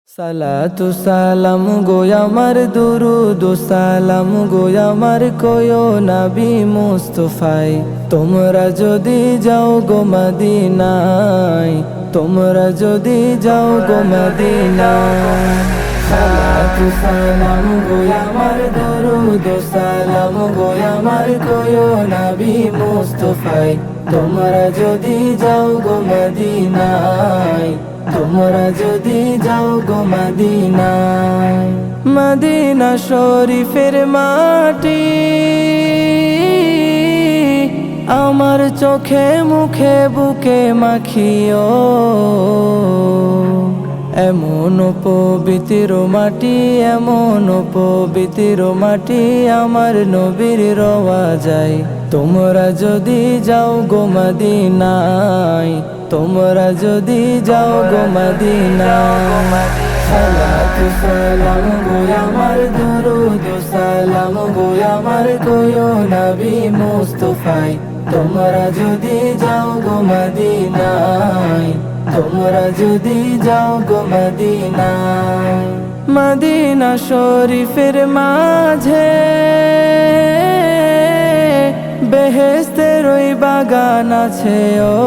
সালাতু সালাম গো আমার দুরুদ সালাম গো আমার কোয়ো নবী মুস্তাফায় তোমরা যদি যাও গো মদিনায় তোমরা যদি যাও গো মদিনায় সালাতু সালাম গো আমার দুরুদ সালাম গো আমার কোয়ো নবী মুস্তাফায় তোমরা যদি যাও গো মদিনায় তোমরা যদি যাও গো মদিনায় মদিনা শরীফের মাটি আমার চোখে মুখে বুকে মাখিও এমন পবিত্র মাটি এমন পবিত্র মাটি আমার নবীর রওয়া যায় তোমরা যদি যাও গো মদিনায় তোমরা যদি যাও গো মদিনায় সালাতু সালাম গো আমার দুরুদ সালাম গো আমার কোয়ো নবী মুস্তাফায় তোমরা যদি যাও গো মদিনায় তোমরা যদি যাও গো মদিনায় মদিনা শরীফের মাঝে বেহেশতের ওই বাগান আছে ও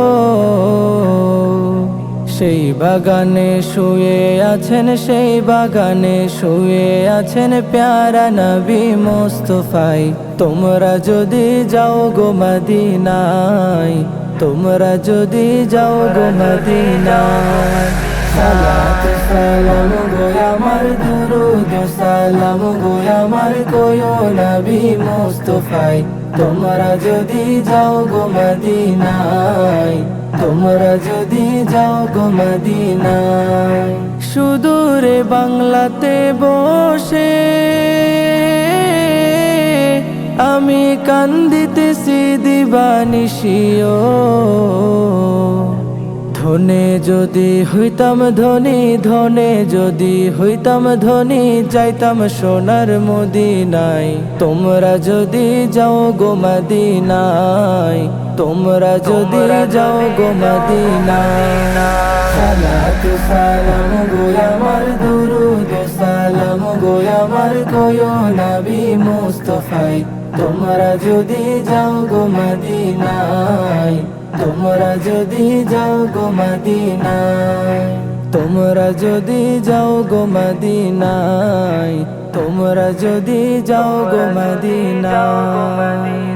সেই বাগানে শুয়ে আছেন সেই বাগানে শুয়ে আছেন প্যারা নবী মুস্তাফায় তোমরা যদি যাও গো মদিনায় তোমরা যদি যাও গো মদিনায় সালাতু সালাম গো আমার দুরুদ সালাম গো আমার কোয়ো নবী মুস্তাফায় তোমরা যদি যাও গো মদিনায় তোমরা যদি যাও গো মদিনায় সুদূরে বাংলাতে বসে আমি কান্দিতেছি দিবানিশিও ধনে যদি হইতাম ধনী ধনে যদি হইতাম ধনী যাইতাম সোনার মদিনায় তোমরা যদি যাও গো মদিনায় তোমরা যদি যাও গো মদিনায় সালাতু সালাম গো আমার দুরুদ সালাম গো আমার কোয়ো নবী মুস্তাফায় তোমরা যদি যাও গো মদিনায় তোমরা যদি যাও গো মদিনায় তোমরা যদি যাও গো মদিনায় তোমরা যদি যাও গো মদিনায়